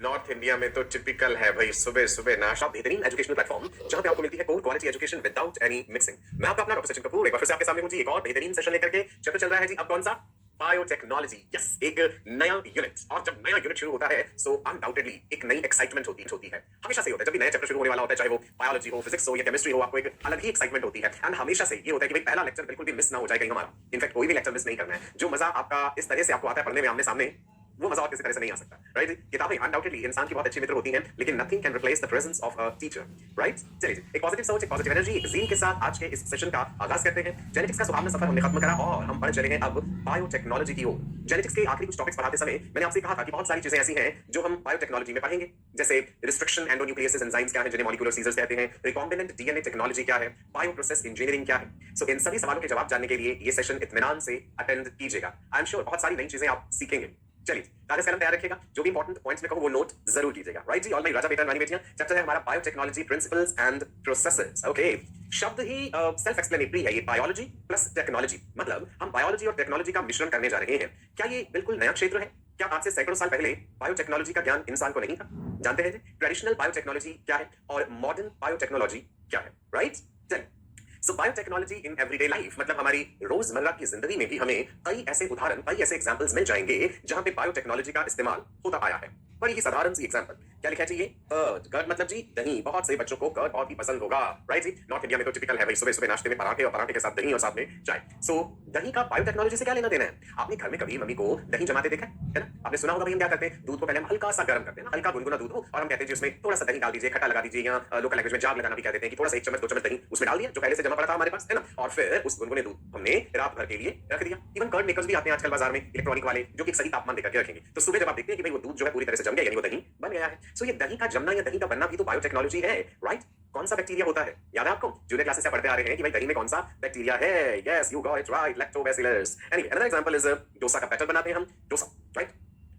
North India में तो typical है भाई, सुबह सुबह नाश्ता। बेहतरीन एजुकेशनल प्लेटफॉर्म जहां पे आपको मिलती है core quality education without any mixing. मैं आपका अपना डॉक्टर सचिन कपूर एक बार फिर से आपके सामने हूं जी, एक और बेहतरीन सेशन लेकर के। चैप्टर चल रहा है जी अब कौन सा? बायोटेक्नोलॉजी। यस, एक नया यूनिट। और जब नया यूनिट शुरू होता है सो अनडाउटेडली एक नई एक्साइटमेंट होती है। हमेशा से होता है जब भी नया चैप्टर शुरू होने वाला होता है, चाहे वो बायोलॉजी हो, फिजिक्स हो या केमिस्ट्री हो, आपको एक अलग ही एक्साइटमेंट होती है। एंड हमेशा से ये होता है कि भाई पहला लेक्चर बिल्कुल भी मिस ना हो जाए कहीं हमारा। इनफैक्ट कोई भी लेक्चर मिस नहीं करना है। जो मजा आपका इस तरह से आपको आता है पढ़ने में आमने सामने, वो मजा और किसी तरह से नहीं आ सकता। राइट, किताबें अनडाउटेडली इंसान की बहुत अच्छी मित्र होती हैं, लेकिन nothing can replace the presence of a teacher. Right, चलिए एक पॉजिटिव सोच, एक पॉजिटिव एनर्जी, एक ज़ील के साथ आज के इस सेशन का आगाज करते हैं। जेनेटिक्स का सुहावना सफर हमने खत्म करा और हम बढ़ चले हैं अब बायोटेक्नोलॉजी की ओर। जेनेटिक्स के आखिरी कुछ टॉपिक्स पढ़ाते समय मैंने आपसे कहा था कि बहुत सारी चीजें ऐसी हैं जो हम बायोटेक्नोलॉजी में पढ़ेंगे, जैसे रिस्ट्रिक्शन एंडोन्यूक्लियसेस एंजाइम्स क्या है जिन्हें मॉलिक्यूलर सीजर्स कहते हैं, रिकॉम्बिनेंट डीएनए टेक्नोलॉजी क्या है, बायो प्रोसेस इंजीनियरिंग क्या है। सो इन सभी सवालों के जवाब जानने के लिए ये सेशन इत्मीनान से अटेंड कीजिएगा। आई एम श्योर बहुत सारी नई चीजें आप सीखेंगे। चलिए कागज कलम तैयार रखिएगा, जो भी इंपॉर्टेंट पॉइंट्स में कहूं वो नोट जरूर कीजिएगा। राइट जी, ऑल माय राजा बेटा रानी बेटियां, चैप्टर है हमारा biotechnology principles and processes. Okay, शब्द ही सेल्फ एक्सप्लेनेटरी है, ये बायोलॉजी प्लस टेक्नोलॉजी, मतलब हम बायोलॉजी और टेक्नोलॉजी का मिश्रण करने जा रहे हैं। क्या ये बिल्कुल नया क्षेत्र है? क्या आज से सैकड़ों साल पहले बायोटेक्नोलॉजी का ज्ञान इंसान को नहीं था? जानते हैं ट्रेडिशनल बायोटेक्नोलॉजी क्या है और मॉडर्न बायोटेक्नोलॉजी क्या है। राइट, चलिए सो बायोटेक्नोलॉजी इन एवरीडे लाइफ, मतलब हमारी रोजमर्रा की जिंदगी में भी हमें कई ऐसे उदाहरण, कई ऐसे एग्जांपल्स मिल जाएंगे जहां पे बायोटेक्नोलॉजी का इस्तेमाल होता आया है। बड़ी ही साधारण सी एग्जांपल, क्या लिखा है जी? ये कर्ड मतलब जी दही। बहुत से बच्चों को कर्ड बहुत ही पसंद होगा। राइट जी, नॉर्थ इंडिया में तो टिपिकल है भाई, सुबह सुबह नाश्ते में पराठे और पराठे के साथ दही और साथ में चाय। सो दही का बायोटेक्नोलॉजी से क्या लेना देना है? आपने घर में कभी मम्मी को दही जमाते देखा है ना? आपने सुना होगा भाई हम क्या करते हैं, दूध को पहले हम हल्का सा गर्म करते हैं ना, हल्का गुनगुना दूध हो, और हम कहते हैं जी उसमें थोड़ा सा दही डाल दीजिए, खट्टा लगा दीजिए, या लोकल लैंग्वेज में जाग लगाना भी कह देते हैं कि थोड़ा सा 1 चम्मच 2 चम्मच दही उसमें डाल दिया जो पहले से जमा पड़ा था हमारे पास, है ना, और फिर उस गुनगुने दूध हमने रात भर के लिए रख दिया। इवन कर्ड मेकर्स भी आते हैं आजकल बाजार में, इलेक्ट्रॉनिक वाले, जो कि एक सही तापमान देकर के रखेंगे। तो सुबह जब आप देखते हैं कि भाई वो दूध जो है पूरी तरह से जम गया, यानी वो दही बन गया है। सो ये दही का जमना या दही का बनना भी तो बायोटेक्नोलॉजी है। राइट, कौन सा बैक्टीरिया होता है याद है आपको? जूनियर क्लासेस से पढ़ते आ रहे हैं कि भाई दही में कौन सा बैक्टीरिया है। Yes, you got it right, lactobacillus. Anyway, another example is dosa का बैटर बनाते हैं हम, dosa. Right,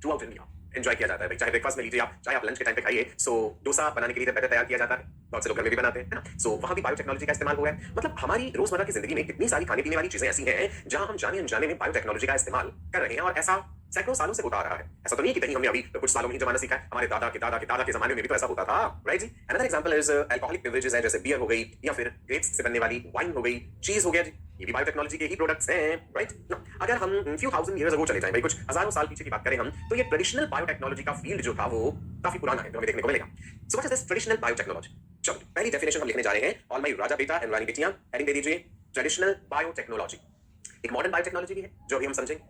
through out India enjoy किया जाता है भाई, चाहे ब्रेकफास्ट में लीजिए आप, चाहे आप लंच के टाइम पे खाइए। सो डोसा बनाने के लिए बैटर तैयार किया जाता है, बहुत से लोग घर में भी बनाते हैं, है ना। सो वहां भी बायोटेक्नोलॉजी का इस्तेमाल हुआ है। मतलब हमारी रोजमर्रा की जिंदगी में कितनी सारी खाने पीने वाली चीजें ऐसी हैं जहां हम जाने अनजाने में बायोटेक्नोलॉजी का इस्तेमाल कर रहे हैं, और ऐसा सैकड़ों सालों से होता आ रहा है। ऐसा तो नहीं कि दही हमने अभी कुछ सालों में ही जमाना सीखा है, हमारे दादा के दादा के दादा के जमाने में भी तो ऐसा होता था। राइट जी, another example is alcoholic beverages है, जैसे बियर हो गई, या फिर ग्रेप्स से बनने वाली वाइन हो गई, चीज हो गया जी, ये भी बायोटेक्नोलॉजी के ही प्रोडक्ट्स हैं। राइट, अगर हम फ्यू थाउजेंड ईयर्स अगो चले जाएं भाई, कुछ हजारों साल पीछे की बात करें हम, तो ये ट्रेडिशनल बायोटेक्नोलॉजी का फील्ड जो था वो काफी पुराना है, जो हमें देखने को मिलेगा। So what is this traditional biotechnology? चलो पहली डेफिनेशन हम लिखने जा रहे हैं, ऑल माय राजा बेटा एंड रानी बेटियां, हेडिंग दे दीजिए ट्रेडिशनल बायोटेक्नोलॉजी। एक मॉडर्न बायोटेक्नोलॉजी भी है जो अभी हम समझेंगे।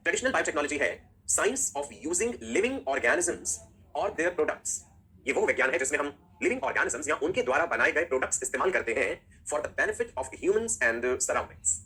ट्रेडिशनल बायोटेक्नोलॉजी है science of using living organisms और देयर प्रोडक्ट्स। ये वो विज्ञान है जिसमें हम लिविंग ऑर्गेनिजम्स या उनके द्वारा बनाए गए प्रोडक्ट्स इस्तेमाल करते हैं for the benefit of humans and surroundings.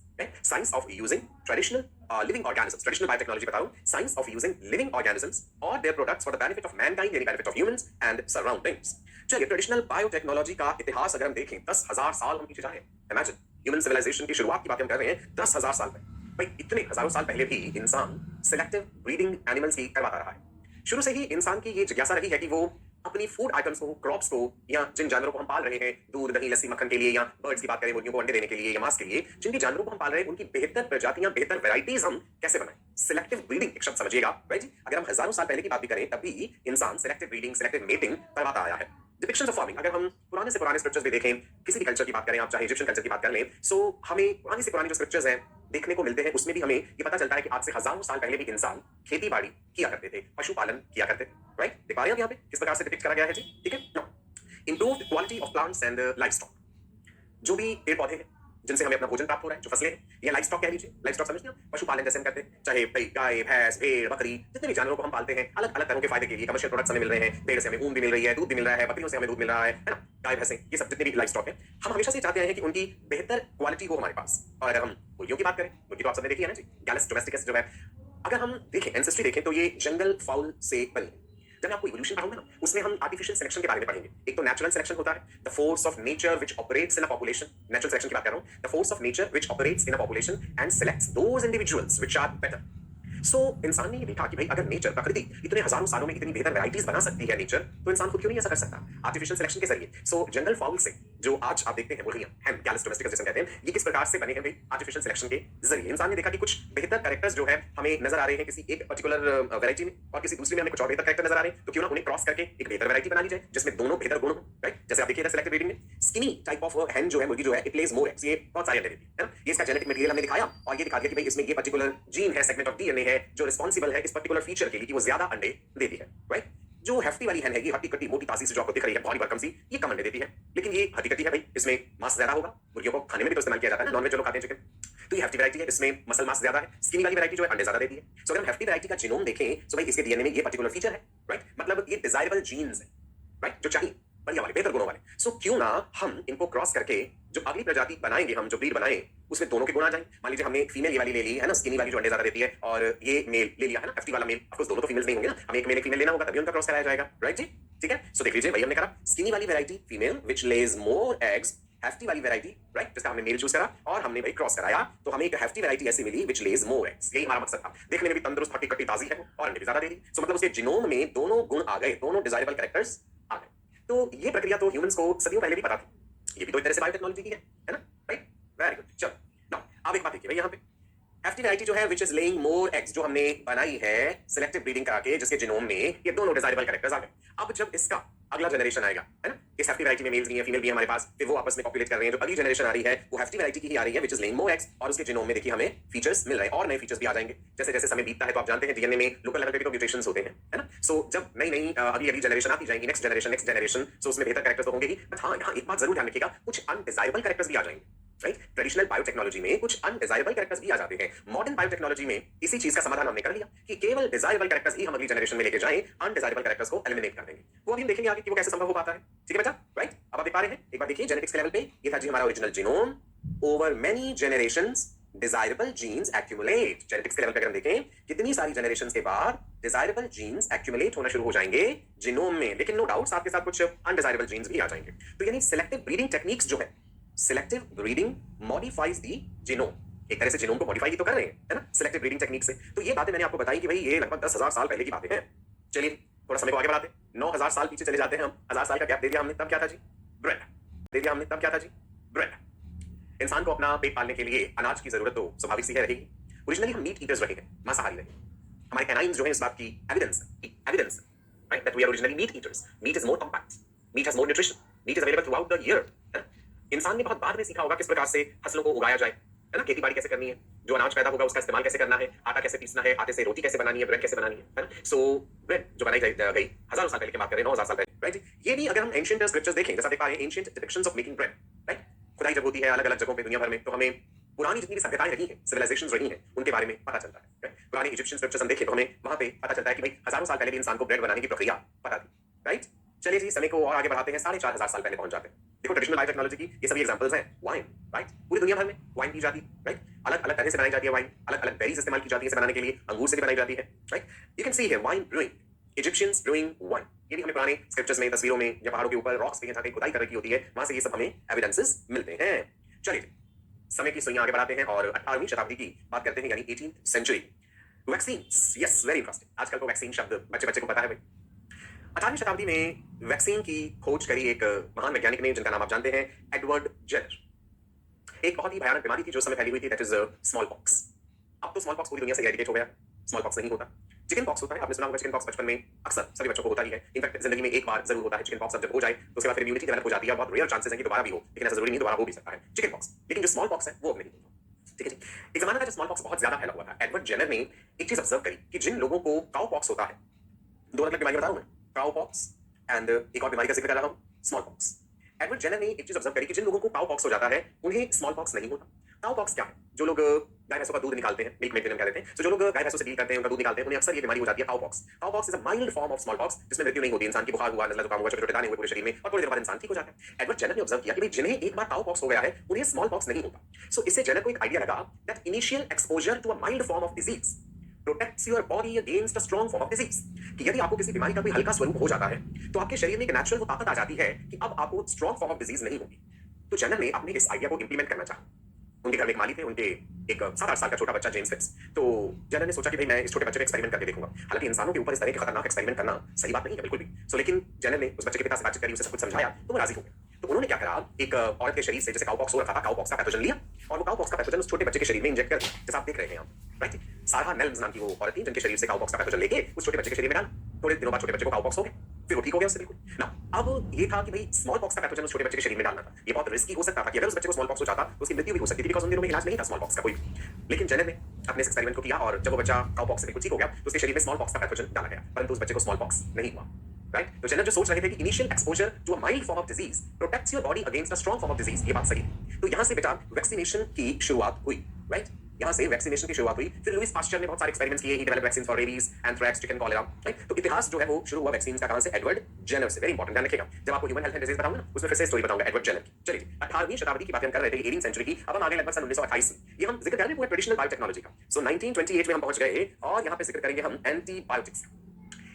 Science of using traditional living organisms, traditional biotechnology बताऊं, science of using living organisms और their products for the benefit of mankind, यानी benefit of humans and surroundings. चलिए traditional biotechnology का इतिहास अगर हम देखें, 10,000 साल हम पीछे जाएं। इमेजिन, ह्यूमन सिविलाइजेशन की शुरुआत की बात हम कर रहे हैं 10,000 साल पहले। भाई इतने हजारों साल पहले भी इंसान सिलेक्टिव ब्रीडिंग एनिमल्स की करवाता रहा है। शुरू से ही इंसान की ये जिज्ञासा रही है कि वो अपनी फूड आइटम्स को, क्रॉप्स को, या जिन जानवरों को हम पाल रहे हैं दूध दही लस्सी मक्खन के लिए, या बर्ड्स की बात करें मुर्गियों को अंडे देने के लिए या मांस के लिए, जिनके जानवरों को हम पाल रहे हैं उनकी बेहतर प्रजातियां, बेहतर वैरायटीज हम कैसे बनाएं। सिलेक्टिव ब्रीडिंग एक शब्द समझिएगा। राइट जी, अगर हम हजारों साल पहले की बात भी करें तब भी इंसान सिलेक्टिव ब्रीडिंग, सिलेक्टिव मेटिंग करवाता आया है। डिपिक्शंस ऑफ फार्मिंग, अगर हम पुराने से पुराने स्क्रिप्चर्स भी देखें, किसी भी कल्चर की बात करें आप, चाहे इजिप्शियन कल्चर की बात कर लें, सो हमें पुरानी से पुरानी जो स्क्रिप्चर्स हैं देखने को मिलते हैं, उसमें भी हमें ये पता चलता है कि आज से हजारों साल पहले भी इंसान खेती बाड़ी किया करते थे, पशुपालन किया करते थे। राइट, देख पा रहे हैं यहाँ पे किस प्रकार से डिपिक्ट करा गया है जी? ठीक है, improved quality of plants and livestock, जो भी पेड़ पौधे हैं जिनसे हमें अपना भोजन प्राप्त हो रहा है, जो फसलें हैं, या लाइफ स्टॉक कह लीजिए, लाइफ स्टॉक समझते हैं, पशुपालन जैसे हम करते हैं, चाहे गाय भैंस भेड़ बकरी, जितने भी जानवरों को हम पालते हैं अलग अलग तरह के फायदे के लिए, कमर्शियल प्रोडक्ट्स हमें मिल रहे हैं, पेड़ से हमें ऊन भी मिल रही है, दूध भी मिल रहा है, बकरियों से हमें दूध मिल रहा है ना, गाय भैंसे, ये सब जितने भी लाइफ स्टॉक है, हम हमेशा से चाहते हैं कि उनकी बेहतर क्वालिटी हो हमारे पास। और अगर हम मुर्गियों की बात करें, मुर्गी तो आप सबने देखी है ना जी, गैलस डोमेस्टिकस जो है, अगर हम देखें एंसेस्ट्री देखें तो ये जंगल फाउल से बनी है। जब मैं आपको इवोल्यूशन पढ़ाऊंगा ना, उसमें हम आर्टिफिशियल सिलेक्शन के बारे में पढ़ेंगे। एक तो नेचुरल सिलेक्शन होता है, the force of nature which operates in a population, natural selection की बात कर रहा हूं, the force of nature which operates in a population and selects those individuals which are better. So इंसान ने ये देखा कि भाई अगर नेचर, प्रकृति इतने हजारों सालों में इतनी बेहतर वैरायटीज बना सकती है नेचर, तो इंसान खुद क्यों नहीं ऐसा कर सकता आर्टिफिशियल सिलेक्शन के जरिए। सो जंगल फाउल से जो आज आप देखते हैं मुर्गियां, हैम, गैलस डोमेस्टिकस जिसे हम कहते हैं, ये किस प्रकार से बने हैं भाई आर्टिफिशियल सिलेक्शन के जरिए। इंसान ने देखा कि कुछ बेहतर कैरेक्टर्स जो है हमें नजर आ रहे हैं किसी एक पर्टिकुलर वैरायटी में, और किसी दूसरी में हमें कुछ और बेहतर कैरेक्टर नजर आ रहे हैं, तो क्यों ना उन्हें क्रॉस करके एक बेहतर वैरायटी बना ली जाए जिसमें दोनों बेहतर गुण हो, राइट। जैसे आप देखिए इधर सेलेक्टिव ब्रीडिंग में स्किनी टाइप ऑफ हैन जो है, मुर्गी जो है, इट लेज मोर एग्स, ये बहुत सारे अंडे देती है ना। ये इसका जेनेटिक मटेरियल हमने दिखाया और ये दिखा दिया कि भाई इसमें ये पर्टिकुलर जीन है, सेगमेंट ऑफ डीएनए है जो रिस्पांसिबल है इस पर्टिकुलर फीचर के लिए कि वो ज्यादा अंडे देती है, राइट। जो हेफ्टी वाली हैन है, ये हट्टी कट्टी मोटी तासी से जो आपको दिख रही है, भारी भरकम सी, ये कम अंडे देती है। लेकिन ये हट्टी कट्टी है भाई, इसमें मांस ज्यादा होगा, मुर्गियों को खाने में भी तो इस्तेमाल किया जाता है ना, नॉनवेज जो लोग खाते हैं चिकन। तो ये हेफ्टी वैरायटी है, इसमें मसल मास ज्यादा है। स्किनी वाली वैरायटी जो है अंडे ज्यादा देती है। सो अगर हम हेफ्टी वैरायटी का जीनोम देखें तो भाई इसके डीएनए में ये पर्टिकुलर फीचर है, राइट। मतलब ये डिजायरेबल जीन्स है, राइट, जो चाहिए बढ़िया वाले बेहतर गुणों वाले। सो क्यों ना हम इनको क्रॉस करके जो अगली प्रजाति बनाएंगे, हम जो ब्रीड बनाएं उसमें दोनों के गुण आ जाएंगे। मान लीजिए हमने फीमेल ये वाली ले ली है ना, स्किनी वाली जो अंडे ज्यादा देती है, और ये मेल ले लिया है ना, एफटी वाला मेल। ऑफ कोर्स दोनों तो फीमेल्स नहीं होंगे ना, हमें एक मेल एक फीमेल लेना होगा तभी उनका क्रॉस कराया जाएगा, राइट जी। ठीक है, सो देख लीजिए भाई हमने करा स्किनी वाली वैरायटी फीमेल विच लेज मोर एग्स, हेफ्टी वाली वैरायटी, राइट, जिसका हमने मेल चूज करा और हमने भाई क्रॉस कराया, तो हमें एक हेफ्टी वैरायटी ऐसी मिली विच लेज मोर एग्स। यही हमारा मकसद था। देखने में भी तंदुरुस्त, हट्टी कट्टी ताजी है वो, और अंडे भी ज्यादा दे दी। सो मतलब उसके जीनोम में दोनों गुण आ गए, दोनों डिजायरेबल कैरेक्टर्स आ गए। तो ये प्रक्रिया तो ह्यूमंस को सदियों पहले भी पता थी, ये भी तो एक तरह से बायोटेक्नोलॉजी की है ना, राइट। Very good. चलो नाउ अब एक बात देखिए भाई, यहाँ पे एफटी वैरायटी जो है which is laying more eggs, जो हमने बनाई है सिलेक्टिव ब्रीडिंग करा के, जिसके जीनोम में ये दोनों डिजायरेबल कैरेक्टर्स आ गए। अब जब इसका अगला जनरेशन आएगा, है ना, इस हेफ्टी वैरायटी में मेल्स भी हैं, फीमेल भी है हमारे पास, फिर वो आपस में पॉपुलेट कर रहे हैं। जो अगली जनरेशन आ रही है वो हेफ्टी वैरायटी की ही आ रही है which is laying more eggs, और उसके जीनोम में देखिए हमें फीचर्स मिल रहे हैं और नए फीचर्स भी आ जाएंगे जैसे जैसे समय बीतता है। तो आप जानते हैं डीएनए में लोकल लेवल पे भी तो म्यूटेशंस होते हैं, है ना। सो जब नई नई अगली जनरेशन आती जाएगी, नेक्स्ट जनरेशन, सो उसमें बेहतर कैरेक्टर्स तो होंगे ही, बट हाँ यहाँ एक बात जरूर ध्यान रखिएगा, कुछ अनडिजायरेबल कैरेक्टर्स भी आ जाएंगे, राइट। ट्रेडिशनल बायोटेक्नोलॉजी में कुछ अनडिजायरेबल कैरेक्टर्स भी आ जाते हैं। मॉडर्न बायोटेक्नोलॉजी में इसी चीज का समाधान हमने कर लिया कि केवल डिजायरेबल कैरेक्टर्स ही हम अगली जनरेशन में लेके जाएं, अनडिजायरेबल कैरेक्टर्स को एलिमिनेट कर देंगे। वो अभी हम देखेंगे आगे कि वो कैसे संभव हो पाता है। ठीक है बच्चा, राइट। अब आप देख पा रहे हैं, एक बार देखिए जेनेटिक्स के लेवल पे ये था जी हमारा original genome. Over many generations desirable genes accumulate. Genetics के लेवल पे अगर हम देखें कितनी सारी जनरेशंस के बाद डिजायरेबल जीन्स एक्यूमुलेट होना शुरू हो जाएंगे जीनोम में, लेकिन नो डाउट साथ के साथ कुछ अनडिजायरेबल जीन्स भी आ जाएंगे। तो यानी सिलेक्टिव ब्रीडिंग टेक्निक्स जो है, सिलेक्टिव ब्रीडिंग मॉडिफाइज दी जीनोम, एक तरह से जीनोम को मॉडिफाई तो कर रहे हैं, है ना, सिलेक्टिव ब्रीडिंग टेक्निक से। तो ये बातें मैंने आपको बताई कि भाई ये लगभग 10,000 साल पहले की बातें हैं। चलिए थोड़ा समय को आगे बढ़ाते हैं, 9,000 साल पीछे चले जाते हैं हम। 1000 साल का गैप दे दिया हमने, तब क्या था जी? ब्रेड दे दिया हमने, तब क्या था जी? ब्रेड। इंसान को अपना पेट पालने के लिए अनाज की जरूरत तो स्वाभाविक सी है रहेगी। ओरिजिनली हम मीट ईटर्स रहे हैं, मांसाहारी रहे। हमारे कैनाइन्स जो है इस बात की evidence right, that we are originally meat eaters. Meat is more compact, meat has more nutrition, meat is available throughout the year. इंसान ने बहुत बाद में सीखा होगा किस प्रकार से फसलों को उगाया जाए, है ना, खेती बाड़ी कैसे करनी है, जो अनाज पैदा होगा उसका इस्तेमाल कैसे करना है, आटा कैसे पीसना है, आटे से रोटी कैसे बनानी है, ब्रेड कैसे बनानी है ना। सो ब्रेड जो बनाई गई हजारों साल पहले की बात करें, 9,000 साल पहले, राइट। ये भी अगर हम एंशिएंट स्क्रिप्चर्स देखें, जैसा देख पा रहे हैं ancient depictions of making bread, right. खुदाई जब होती है अलग अलग जगहों पे दुनिया भर में, तो हमें पुरानी जितनी भी सभ्यताएं रही हैं, सिविलाइजेशंस रही हैं, उनके बारे में पता चलता है। पुराने इजिप्शियन स्क्रिप्चर्स हम देखें तो हमें वहां पे पता चलता है कि भाई हजारों साल पहले भी इंसान को ब्रेड बनाने की प्रक्रिया पता थी, राइट। चलिए जी समय को और आगे बढ़ाते हैं, 4,500 साल पहले पहुंच जाते हैं। देखो ट्रेडिशनल बायोटेक्नोलॉजी की ये सभी एग्जांपल्स हैं। वाइन, राइट, पूरी दुनिया भर में वाइन पी जाती है, राइट। अलग अलग तरह से बनाई जाती है वाइन, अलग अलग बेरीज इस्तेमाल की जाती है इसे बनाने के लिए, अंगूर से भी बनाई जाती है, right. You can see here wine brewing, Egyptians brewing wine. ये भी हमें पुराने स्क्रिप्चर्स में, तस्वीरों में या पहाड़ों के ऊपर रॉक्स पे जहां कहीं खुदाई कर रखी होती है, वहां से ये सब हमें एविडेंसेस मिलते हैं। चलिए समय की सुइयां आगे बढ़ाते हैं और 18वीं शताब्दी की बात करते हैं, यानी 18th century. Vaccine, yes very interesting. आजकल तो वैक्सीन शब्द बच्चे बच्चे को पता है भाई। 18वीं शताब्दी में वैक्सीन की खोज करी एक महान वैज्ञानिक ने, जिनका नाम आप जानते हैं, एडवर्ड जेनर। एक बहुत ही भयानक बीमारी थी जो समय फैली हुई थी, दैट इज स्मॉल पॉक्स। अब तो स्मॉल पॉक्स पूरी दुनिया से एडिकेट हो गया, स्मॉल पॉक्स नहीं होता, चिकन पॉक्स होता है। आपने सुना होगा चिकन पॉक्स बचपन में अक्सर सभी बच्चों को होता ही है, इनफैक्ट जिंदगी में एक बार जरूर होता है चिकन पॉक्स। अब जब हो जाए तो उसके बाद फिर इम्यूनिटी डेवलप हो जाती है, बहुत रेयर चांसेस है कि दोबारा भी हो, लेकिन ऐसा जरूरी नहीं, दोबारा हो भी सकता है चिकन पॉक्स। लेकिन जो स्मॉल पॉक्स है वो अब नहीं होता। ठीक है जी। एक जमाना था जब स्मॉल पॉक्स बहुत ज्यादा फैला हुआ था। एडवर्ड जेनर ने एक चीज ऑब्जर्व करी कि जिन लोगों को काउ पॉक्स होता है, दो अलग बीमारी बताऊं मैं, काउ पॉक्स एंड एक और बीमारी का जिक्र कर रहा हूं, स्मॉल पॉक्स। एडवर्ड जेनर ने एक चीज ऑब्जर्व करी कि जिन लोगों को काउ पॉक्स हो जाता है उन्हें स्मॉल पॉक्स नहीं होता। काउ पॉक्स क्या है? जो लोग गाय भैंसों का दूध निकालते हैं, मिल्क मेडिसिन कह देते हैं, तो जो लोग गाय भैंसों से डील करते हैं, उनका दूध निकालते हैं, उन्हें अक्सर ये बीमारी हो जाती है cow pox. Cow pox is a mild form of small pox, जिसमें मृत्यु नहीं होती, इंसान की बुखार हुआ, नजला जुकाम हुआ, छोटे छोटे दाने हुए पूरे शरीर में, और थोड़ी देर बाद इंसान ठीक हो जाता है। एडवर्ड जेनर ने ऑब्जर्व किया कि भाई जिन्हें एक बार काउ पॉक्स हो गया है उन्हें स्मॉल पॉक्स नहीं होता। सो इससे जेनर को एक आइडिया लगा that initial exposure to a mild form of disease protects your body against a strong form of disease. कि यदि आपको किसी बीमारी का कोई हल्का स्वरूप हो जाता है तो आपके शरीर में एक नेचुरल ताकत आ जाती है कि अब आपको स्ट्रॉन्ग फॉर्म ऑफ डिजीज नहीं होगी। तो जेनर ने अपने इस आइडिया को इंप्लीमेंट करना चाहा। उनके घर में एक माली थे, उनके एक 7-8 साल का छोटा बच्चा जेम्स फिट्स। तो जेनर ने सोचा कि भाई मैं इस छोटे बच्चे पे एक्सपेरिमेंट करके देखूंगा। हालांकि इंसानों के ऊपर इस तरह के खतरनाक एक्सपेरिमेंट करना सही बात नहीं है बिल्कुल भी। सो लेकिन जेनर ने उस बच्चे के पिता से बातचीत करी, उसे सब कुछ समझाया, तो वो राजी हो गया। तो उन्होंने क्या करा, एक औरत के शरीर से, जैसे काउपॉक्स हो रखा था, काउपॉक्स का पैथोजन लिया और वो काउपॉक्स का पैथोजन उस छोटे बच्चे के शरीर में इंजेक्ट कर दिया, जैसा आप देख रहे हैं यहाँ, राइट। सारा नेल्म्स नाम की वो औरत थी जिनके शरीर से काउपॉक्स का पैथोजन लेके उस छोटे बच्चे के शरीर में डाला। थोड़े दिनों बाद छोटे बच्चे को काउपॉक्स हो गया, फिर वो ठीक हो गया उससे बिल्कुल ना। अब ये था कि भाई स्मॉल पॉक्स का पैथोजन उस छोटे बच्चे के शरीर में डालना था, ये बहुत रिस्की हो सकता था कि अगर उस बच्चे को स्मॉल पॉक्स हो जाता तो उसकी मृत्यु भी हो सकती थी, बिकॉज़ उन दिनों में इलाज नहीं था स्मॉल पॉक्स का कोई भी। लेकिन जेनर ने अपने इस एक्सपेरिमेंट को किया और जब वो बच्चा काउपॉक्स से बिल्कुल ठीक हो गया तो उसके शरीर में स्मॉल पॉक्स का पैथोजन डाला गया, परंतु उस बच्चे को स्मॉल पॉक्स नहीं हुआ, राइट। तो जेनर जो सोच रहे थे कि initial exposure to a mild form of disease protects your body against a strong form of disease, ये बात सही है। तो यहां से बेटा वैक्सीनेशन की शुरुआत हुई, राइट। यहां से वैक्सीनेशन की शुरुआत हुई। फिर लुइस पास्चर ने बहुत सारे एक्सपेरिमेंट्स किए, he developed vaccine for rabies, anthrax, chicken cholera, right. तो इतिहास जो है वो शुरू हुआ वैक्सीन का कहां से, एडवर्ड जेनर से। वेरी इंपॉर्टेंट, ध्यान रखिएगा जब आपको ह्यूमन हेल्थ एंड डिजीज बताऊंगा ना उसमें फिर से स्टोरी बताऊंगा एडवर्ड जेनर की। चलिए 18वीं शताब्दी की बात हम कर रहे थे, 18वीं सेंचुरी की। अब हम आगे लगभग सन 1928 में, ये हम जिक्र कर रहे हैं पूरे ट्रेडिशनल बायोटेक्नोलॉजी का। सो 1928 में हम पहुंच गए और यहां पे जिक्र करेंगे हम एंटीबायोटिक्स।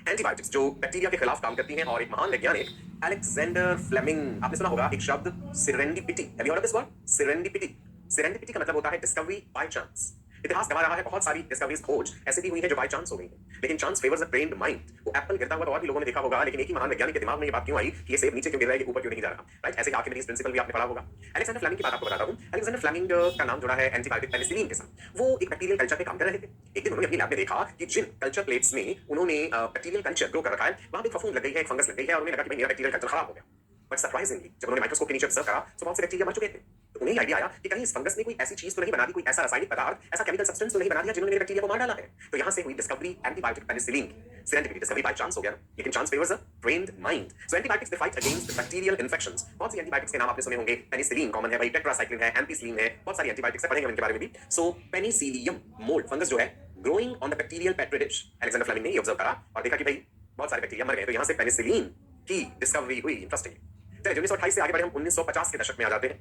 एंटीबायोटिक्स जो बैक्टीरिया के खिलाफ काम करती हैं, और एक महान वैज्ञानिक अलेक्जेंडर फ्लेमिंग, आपने सुना होगा एक शब्द serendipity, have you heard of this word serendipity? Serendipity का मतलब होता है डिस्कवरी बाय चांस। इतिहास गवा रहा है बहुत सारी डिस्कवरीज, खोज ऐसी भी हुई है जो बाय चांस हो गई है, लेकिन chance favours a trained mind. वो एप्पल गिरता हुआ तो और भी लोगों ने देखा होगा, लेकिन एक ही महान वैज्ञानिक के दिमाग में ये बात क्यों आई कि ये सेब नीचे क्यों गिर रहा है, ये ऊपर क्यों नहीं जा रहा, राइट। ऐसे आर्किमिडीज प्रिंसिपल भी आपने पढ़ा होगा। अलेक्जेंडर फ्लेमिंग की बात आपको बताता हूं। अलेक्जेंडर फ्लेमिंग का नाम जुड़ा है एंटीबायोटिक पेनिसिलिन के साथ। वो एक बैक्टीरियल कल्चर पे काम कर रहे थे। एक दिन उन्होंने अपनी लैब में देखा कि जिन कल्चर प्लेट्स में उन्होंने बैक्टीरियल कल्चर ग्रो कर रखा है वहां पे फफूंद लग गई है, एक फंगस लग गई है, और उन्हें लगा कि मेरा बैक्टीरियल कल्चर खराब हो गया। बट सरप्राइजिंगली जब उन्होंने माइक्रोस्कोप के नीचे ऑब्जर्व करा तो बहुत से बैक्टीरिया मर चुके थे। तो उन्हें आइडिया आया कि कहीं इस फंगस ने कोई ऐसी चीज तो नहीं बना दी, कोई ऐसा रासायनिक पदार्थ, ऐसा केमिकल सब्सटेंस तो नहीं बना दिया जिन्होंने बैक्टीरिया को मार डाला है। तो यहां से हुई डिस्कवरी एंटीबायोटिक पेनिसिलिन की। सेरेंडिपिटी, डिस्कवरी बाय चांस हो गया, लेकिन chance favours a trained mind. So antibiotics they fight against bacterial infections. बहुत सी एंटीबायोटिक्स के नाम आपने सुने होंगे, पेनिसिलिन कॉमन है भाई, टेट्रासाइक्लिन है, एम्पिसिलिन है, बहुत सारी एंटीबायोटिक्स है, पढ़ेंगे हम इनके बारे में भी। सो पेनिसिलियम मोल्ड फंगस जो है growing on the bacterial petri dish, Alexander Fleming ने ये ऑब्जर्व करा और देखा कि भाई बहुत सारे बैक्टीरिया मर गए, तो यहां से पेनिसिलिन की डिस्कवरी हुई। इंटरेस्टिंग। चलिए 1928 से आगे बढ़े हम 1950 के दशक में आ जाते हैं,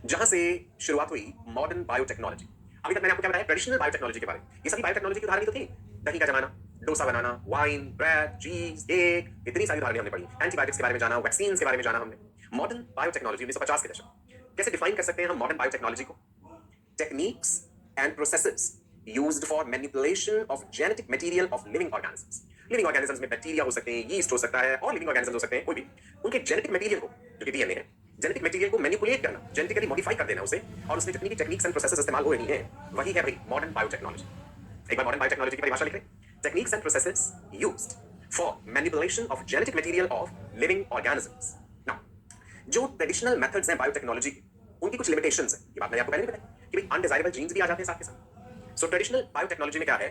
जहां से शुरुआत हुई मॉडर्न बायोटेक्नोलॉजी। अभी तक मैंने आपको क्या बताया, ट्रेडिशनल बायोटेक्नोलॉजी के बारे में। ये सभी बायोटेक्नोलॉजी की उदाहरण ही तो थी, दही का जमाना, डोसा बनाना, वाइन, ब्रेड, चीज, केक, इतनी सारी उदाहरणें हमने पढ़ी। एंटीबायोटिक्स के बारे में जाना, वैक्सीन के बारे में जाना हमने। मॉडर्न बायोटेक्नोलॉजी 1950 के दशक, कैसे डिफाइन कर सकते हैं हम मॉडर्न बायोटेक्नोलॉजी को? Techniques and processes used for manipulation of genetic material of living organisms. Living organisms में बैक्टीरिया हो सकते हैं, यीस्ट हो सकता है, और लिविंग ऑर्गेनिजम्स हो सकते हैं कोई भी, उनके जेनेटिक मटेरियल को, जो कि डीएनए है, जेनेटिक मटेरियल को मैनिपुलेट करना, जेनेटिकली मॉडिफाई कर देना उसे, और उसमें जितनी भी टेक्निक्स एंड प्रोसेसेस इस्तेमाल हो रही हैं वही है भाई मॉडर्न बायोटेक्नोलॉजी। एक बार मॉडर्न बायोटेक्नोलॉजी की परिभाषा लिख लें, techniques and processes used for manipulation of genetic material of living organisms. Now जो ट्रेडिशनल मेथड्स हैं बायोटेक्नोलॉजी की, उनकी कुछ लिमिटेशंस हैं, ये बात मैंने आपको पहले भी बताई कि भाई अनडिजायरेबल जीन्स भी आ जाते हैं साथ के साथ। So traditional biotechnology में क्या है,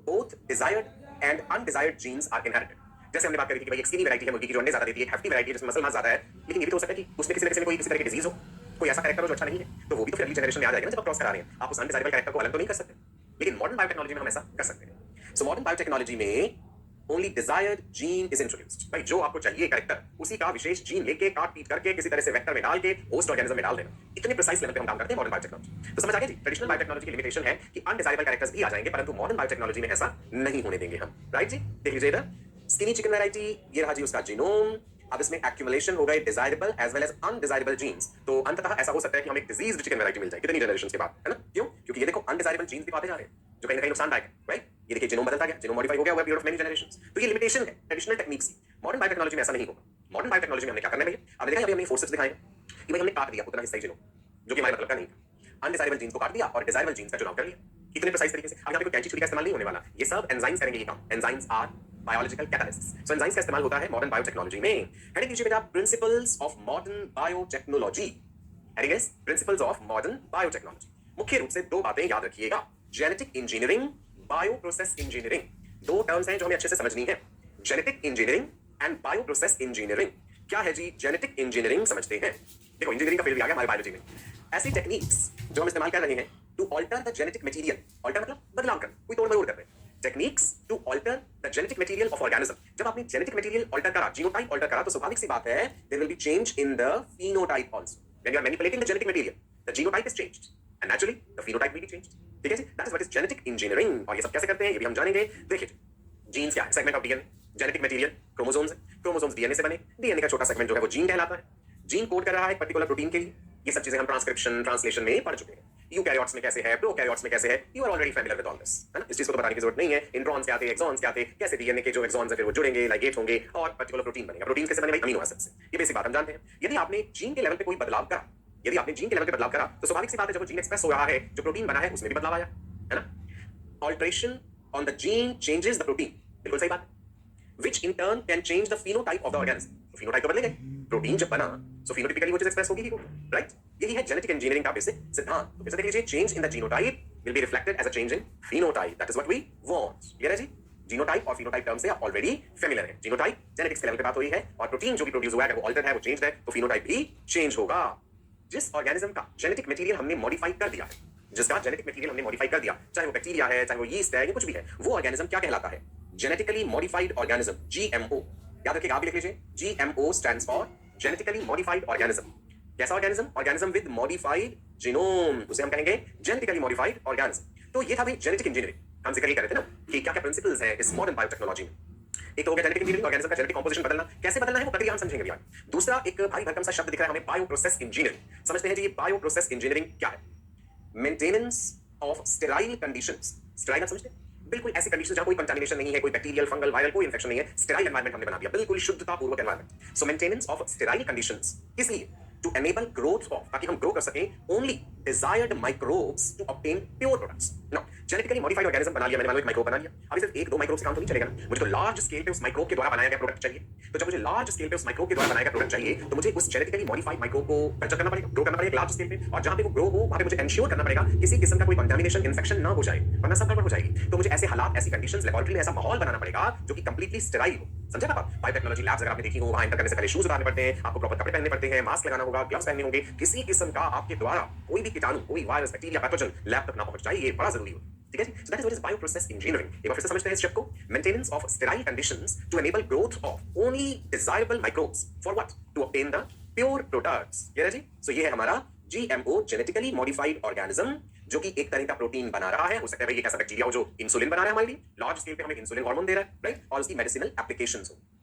both desired and undesired genes are inherited। जैसे हमने बात करी थी कि भाई एक स्किनी वैरायटी है मुर्गी की जो अंडे ज्यादा देती है, एक हेफ्टी वैरायटी है जिसमें मसल मास ज्यादा है, लेकिन ये भी तो हो सकता है कि उसमें किसी न किसी में कोई किसी तरह की डिजीज हो, कोई ऐसा कैरेक्टर हो जो अच्छा नहीं है, तो वो भी तो फिर अगली जनरेशन में आ जाएगा ना जब आप क्रॉस करा रहे हैं। आप उस अनडिजायरेबल कैरेक्टर को अलग तो नहीं कर सकते, लेकिन मॉडर्न बायोटेक्नोलॉजी में हम ऐसा कर सकते हैं। सो मॉडर्न बायोटेक्नोलॉजी में only desired gene is introduced. भाई जो आपको चाहिए कैरेक्टर, उसी का विशेष जीन लेके काट पीट करके किसी तरह से वेक्टर में डाल के होस्ट ऑर्गेनिज्म में डाल देना। इतने प्रिसाइज लेवल पे हम काम करते हैं मॉडर्न बायोटेक्नोलॉजी। तो समझ आ गया जी, ट्रेडिशनल बायोटेक्नोलॉजी की लिमिटेशन है कि अनडिजायरेबल कैरेक्टर्स भी आ जाएंगे, परंतु मॉडर्न बायोटेक्नोलॉजी में ऐसा नहीं होने देंगे हम, राइट जी। देख लीजिए इधर स्किनी चिकन वैरायटी, ये रहा जी उसका जीनोम। अब इसमें एक्यूमुलेशन हो गए desirable as well as undesirable genes, तो अंततः ऐसा हो सकता है कि हमें एक डिजीज्ड चिकन वैरायटी मिल जाए कितनी जनरेशंस के बाद, है ना। क्यों? क्योंकि ये देखो अनडिजायरेबल जीन्स दिखाते जा रहे हैं जो कहीं ना कहीं नुकसानदायक है, राइट। ये देखिए जीनोम बदलता गया, जीनोम मॉडिफाई हो गया over period of many generations. तो ये लिमिटेशन है ट्रेडिशनल टेक्निक्स की। मॉडर्न बायोटेक्नोलॉजी में ऐसा नहीं होगा। मॉडर्न बायोटेक्नोलॉजी में हमने क्या करना है भैया, आपने देखा अभी हमने फोर्सेस दिखाए कि भाई हमने काट दिया उतना हिस्सा जीनोम जो कि हमारे मतलब का नहीं था, अनडिजायरेबल जीन्स को काट दिया और डिजायरेबल जीन्स का चुनाव कर लिया, इतने प्रिसाइज तरीके से। अब यहाँ पे कोई कैंची छुरी का इस्तेमाल नहीं होने वाला, ये सब एंजाइम्स करेंगे ये काम। Enzymes are biological catalysts. So enzymes का इस्तेमाल होता है मॉडर्न बायोटेक्नोलॉजी में। हेडिंग कीजिए बेटा principles of modern biotechnology. Heading is principles of modern biotechnology. मुख्य रूप से दो बातें याद रखिएगा, genetic engineering, bio process engineering. दो टर्म्स हैं जो हमें अच्छे से समझनी है, genetic engineering and bio process engineering. क्या है जी जेनेटिक इंजीनियरिंग, समझते हैं। देखो इंजीनियरिंग का फील्ड भी आ गया हमारे बायोलॉजी में। ऐसी टेक्निक्स जो हम इस्तेमाल कर रहे हैं to alter the genetic material, alter मतलब बदलाव करना, कोई तोड़ मरोड़ कर रहे हैं। Techniques to alter the genetic material of organism. जब आपने जेनेटिक मटेरियल ऑल्टर करा, जीनोटाइप ऑल्टर करा, तो स्वाभाविक सी बात है there will be change in the phenotype also। When you are manipulating the genetic material, the genotype is changed and naturally the phenotype will be changed। ठीक है जी, that is what is genetic engineering। और ये सब कैसे करते हैं ये भी हम जानेंगे। देखिए जीन्स क्या है, segment of DNA, genetic material chromosomes है, क्रोमोसोम्स डीएनए से बने, डीएनए का छोटा सेगमेंट जो है वो जीन कहलाता है, जीन कोड कर रहा है एक पर्टिकुलर प्रोटीन के लिए। ये सब चीजें हम ट्रांसक्रिप्शन ट्रांसलेशन में पढ़ चुके हैं। यूकैरियोट्स में कैसे है, प्रोकैरियोट्स में कैसे है, you are already familiar with all this, है ना? इस चीज को तो बताने की जरूरत नहीं है। इंट्रॉन्स क्या थे, एक्सॉन्स क्या थे, कैसे डीएनए के जो एक्सॉन्स है फिर वो जुड़ेंगे, लाइगेट होंगे और पर्टिकुलर प्रोटीन बनेगा। प्रोटीन कैसे बने भाई? अमीनो एसिड से। ये बेसिक बात हम जानते हैं। यदि आपने जीन के लेवल पे कोई बदलाव करा, यदि आपने जीन के लेवल पे बदलाव करा तो स्वाभाविक सी बात है जब वो जीन एक्सप्रेस हो रहा है, जो प्रोटीन बना है उसमें भी बदलाव आया, है ना? Alteration on the gene changes the protein, बिल्कुल सही बात है। Which in turn can change the phenotype of the organism. तो phenotype तो बदलेगा। प्रोटीन जब बना तो phenotypically वो चीज एक्सप्रेस होगी ही होगी, राइट? यही है जेनेटिक इंजीनियरिंग का बेसिक सिद्धांत। तो फिर से देख लीजिए, change in the genotype will be reflected as a change in phenotype. That is what we want. Clear है जी? जीनोटाइप और फिनोटाइप टर्म से आप ऑलरेडी फेमिलियर हैं। जीनोटाइप जेनेटिक्स के लेवल पे बात हुई है और प्रोटीन जो भी प्रोड्यूस हुआ है अगर वो अल्टर्ड है, वो चेंज्ड है, तो फिनोटाइप भी चेंज होगा। जिस ऑर्गेनिज्म का जेनेटिक मटेरियल हमने मॉडिफाई कर दिया है, जिसका जेनेटिक मटेरियल हमने मॉडिफाई कर दिया, चाहे वो बैक्टीरिया है, चाहे वो यीस्ट है, या कुछ भी है, वो ऑर्गेनिज्म क्या कहलाता है? Genetically modified organism, GMO. याद रखिएगा, आप भी लिख लीजिए, GMO stands for genetically modified organism. कैसा organism? Organism with modified genome, उसे हम कहेंगे जेनेटिकली मॉडिफाइड ऑर्गेनिज्म। तो ये था भाई जेनेटिक इंजीनियरिंग। हम जिक्र ये कर रहे थे ना कि क्या क्या प्रिंसिपल्स हैं इस मॉडर्न बायोटेक्नोलॉजी में। एक तो हो गया जेनेटिक इंजीनियरिंग, ऑर्गेनिज्म का जेनेटिक कंपोजिशन बदलना, कैसे बदलना है वो प्रक्रिया हम समझेंगे भी आगे। दूसरा एक भारी भरकम सा शब्द दिख रहा है हमें, बायो प्रोसेस इंजीनियरिंग। समझते हैं जी, ये बायो प्रोसेस इंजीनियरिंग क्या है? Maintenance of sterile conditions. Sterile आप समझते हैं? बिल्कुल ऐसी कंडीशन जहां कोई कंटामिनेशन नहीं है, कोई बैक्टीरियल, फंगल, वायरल कोई इंफेक्शन नहीं है, स्टेराइल एनवायरनमेंट हमने बना दिया, बिल्कुल शुद्धता पूर्वक environment. So maintenance of sterile conditions, इसलिए टू एनेबल ग्रोथ ऑफ, ताकि हम ग्रो कर सकें only desired microbes to obtain pure products. Now genetically modified organism बना लिया मैंने, मान लो एक माइक्रोब बना लिया, अभी सिर्फ एक दो माइक्रोब से काम तो नहीं चलेगा ना, मुझे तो लार्ज स्केल पे उस माइक्रोब के द्वारा बनाया गया प्रोडक्ट चाहिए। तो जब मुझे लार्ज स्केल पे उस माइक्रोब के द्वारा बनाया गया प्रोडक्ट चाहिए, तो मुझे उस जेनेटिकली मॉडिफाइड माइक्रोब को कल्चर करना पड़ेगा, ग्रो करना पड़ेगा लार्ज स्केल पे, और जहां पे वो ग्रो हो वहां पे मुझे एंश्योर करना पड़ेगा किसी किस्म का कोई कंटामिनेशन, इन्फेक्शन ना हो जाए, वरना सब गड़बड़ हो जाएगी। तो मुझे ऐसे हालात, ऐसी कंडीशंस, लेबोरेटरी में ऐसा माहौल बनाना पड़ेगा जो कि कंप्लीटली स्टेराइल हो। समझे ना बात? बायोटेक्नोलॉजी लैब्स अगर आपने देखी हो, वहां एंटर करने से पहले शूज उतारने पड़ते हैं, आपको प्रॉपर कपड़े पहनने पड़ते हैं, मास्क लगाना होगा, ग्लव्स पहनने होंगे, किसी किस्म का आपके द्वारा कोई भी कीटाणु, कोई वायरस, बैक्टीरिया, पैथोजन लैब तक ना पहुंच जाए, ये बड़ा जरूरी होता है। ठीक है जी? So that is what is bio process engineering. एक बार फिर से समझते हैं इस शब्द को, maintenance of sterile conditions to enable growth of only desirable microbes for what? To obtain the pure products. Clear है जी? सो ये है हमारा जीएमओ, जेनेटिकली मॉडिफाइड ऑर्गेनिज्म, जो कि एक तरह का प्रोटीन बना रहा है। हो सकता है भाई ये कैसा बैक्टीरिया हो जो इंसुलिन बना रहा है हमारे लिए, लार्ज स्केल पे हमें इंसुलिन हार्मोन दे रहा है, राइट? और उसकी मेडिसिनल एप्लीकेशंस हो।